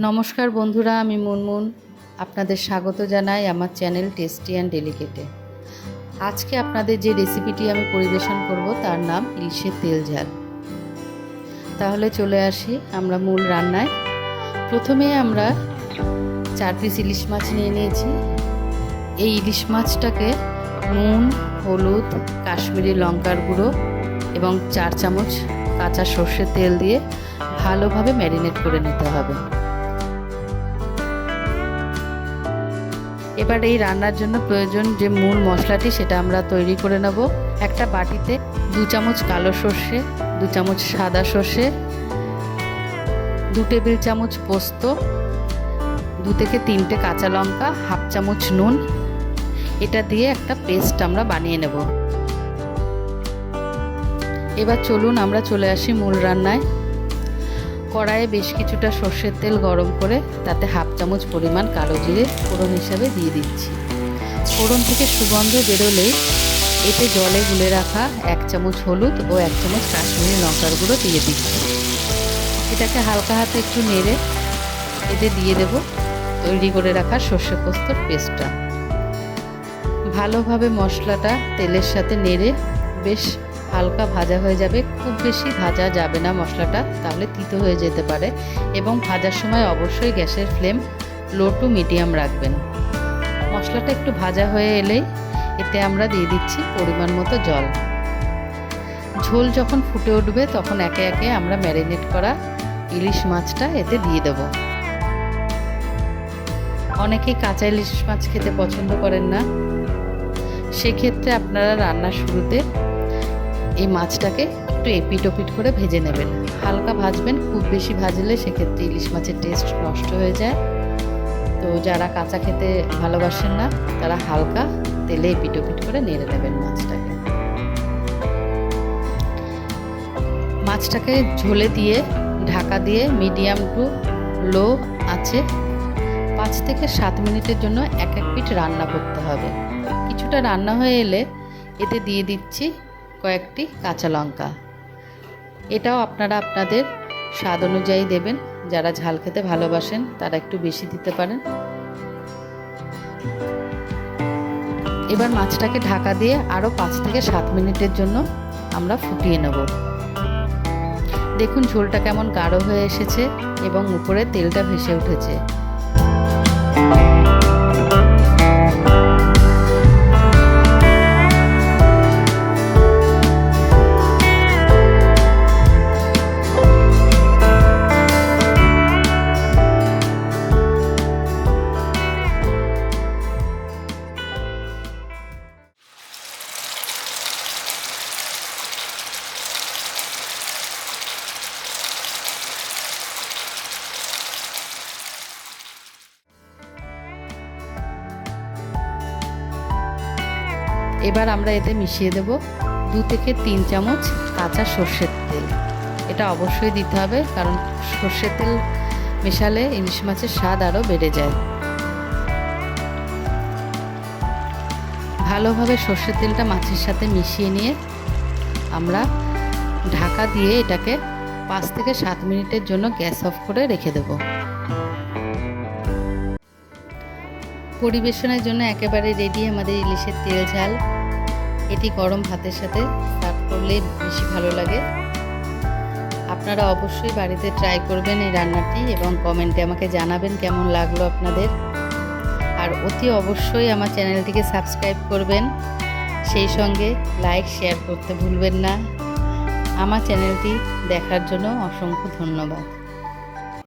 নমস্কার বন্ধুরা, আমি মুনমুন আপনাদের স্বাগত জানাই আমার চ্যানেল টেস্টি অ্যান্ড ডেলিকেটে। আজকে আপনাদের যে রেসিপিটি আমি পরিবেশন করব তার নাম ইলিশের তেল ঝাল। তাহলে চলে আসি আমরা মূল রান্নায়। প্রথমে আমরা 4 পিস ইলিশ মাছ নিয়ে নিয়েছি। এই ইলিশ মাছটাকে নুন, হলুদ, কাশ্মীরি লঙ্কার গুঁড়ো এবং 4 চামচ কাঁচা সর্ষের তেল দিয়ে ভালোভাবে ম্যারিনেট করে নিতে হবে। এবার এই রান্নার জন্য প্রয়োজন যে মূল মশলাটি সেটা আমরা তৈরি করে নেব। একটা বাটিতে 2 চামচ কালো সর্ষে, 2 চামচ সাদা সর্ষে, 2 টেবিল চামচ পোস্ত, 2 থেকে 3টে কাঁচা লঙ্কা, হাফ চামচ নুন, এটা দিয়ে একটা পেস্ট আমরা বানিয়ে নেব। এবার চলুন আমরা চলে আসি মূল রান্নায়। কড়াইয়ে বেশ কিছুটা সর্ষের তেল গরম করে তাতে হাফ চামচ পরিমাণ কালো জিরে ফোড়ন হিসাবে দিয়ে দিচ্ছি। ফোড়ন থেকে সুগন্ধ বেরোলেই এতে জলে গুলে রাখা 1 চামচ হলুদ ও 1 চামচ কাশ্মীরি লঙ্কার গুঁড়ো দিয়ে দিচ্ছি। এটাকে হালকা হাতে একটু নেড়ে এতে দিয়ে দেব তৈরি করে রাখা সর্ষে পোস্তর পেস্টটা। ভালোভাবে মশলাটা তেলের সাথে নেড়ে বেশ হালকা ভাজা হয়ে যাবে। খুব বেশি ভাজা যাবে না মশলাটা, তাহলে তিতো হয়ে যেতে পারে। এবং ভাজার সময় অবশ্যই গ্যাসের ফ্লেম লো টু মিডিয়াম রাখবেন। মশলাটা একটু ভাজা হয়ে এলেই এতে আমরা দিয়ে দিচ্ছি পরিমাণ মতো জল। ঝোল যখন ফুটে উঠবে তখন একে একে আমরা ম্যারিনেট করা ইলিশ মাছটা এতে দিয়ে দেব। অনেকেই কাঁচা ইলিশ মাছ খেতে পছন্দ করেন না, সেক্ষেত্রে আপনারা রান্নার শুরুতে এই মাছটাকে একটু এপিট ওপিট করে ভেজে নেবেন। হালকা ভাজবেন, খুব বেশি ভাজলে সেক্ষেত্রে ইলিশ মাছের টেস্ট নষ্ট হয়ে যায়। তো যারা কাঁচা খেতে ভালোবাসেন না তারা হালকা তেলে এপিট ওপিট করে নেড়ে নেবেন মাছটাকে। মাছটাকে ঝোলে দিয়ে ঢাকা দিয়ে মিডিয়াম টু লো আঁচে 5 থেকে 7 মিনিটের জন্য এক পিঠ রান্না করতে হবে। কিছুটা রান্না হয়ে এলে এতে দিয়ে দিচ্ছি কয়েকটি কাঁচা লঙ্কা। এটাও আপনারা আপনাদের স্বাদ অনুযায়ী দেবেন। যারা ঝাল খেতে ভালোবাসেন তারা একটু বেশি দিতে পারেন। এবার মাছটাকে ঢাকা দিয়ে আরও 5 থেকে 7 মিনিটের জন্য আমরা ফুটিয়ে নেব। দেখুন ঝোলটা কেমন গাঢ় হয়ে এসেছে এবং উপরে তেলটা ভেসে উঠেছে। এবার আমরা এতে মিশিয়ে দেব 2 থেকে 3 চামচ কাঁচা সর্ষের তেল। এটা অবশ্যই দিতে হবে, কারণ সর্ষের তেল মেশালে ইলিশ মাছের স্বাদ আরও বেড়ে যায়। ভালোভাবে সর্ষের তেলটা মাছের সাথে মিশিয়ে নিয়ে আমরা ঢাকা দিয়ে এটাকে 5 থেকে 7 মিনিটের জন্য গ্যাস অফ করে রেখে দেব। পরিবেশনের জন্য একেবারে রেডি আমাদের ইলিশের তেল ঝাল। এটি গরম ভাতের সাথে সার্ভ করলে বেশি ভালো লাগে। আপনারা অবশ্যই বাড়িতে ট্রাই করবেন এই রান্নাটি এবং কমেন্টে আমাকে জানাবেন কেমন লাগলো আপনাদের। আর অতি অবশ্যই আমার চ্যানেলটিকে সাবস্ক্রাইব করবেন, সেই সঙ্গে লাইক শেয়ার করতে ভুলবেন না। আমার চ্যানেলটি দেখার জন্য অসংখ্য ধন্যবাদ।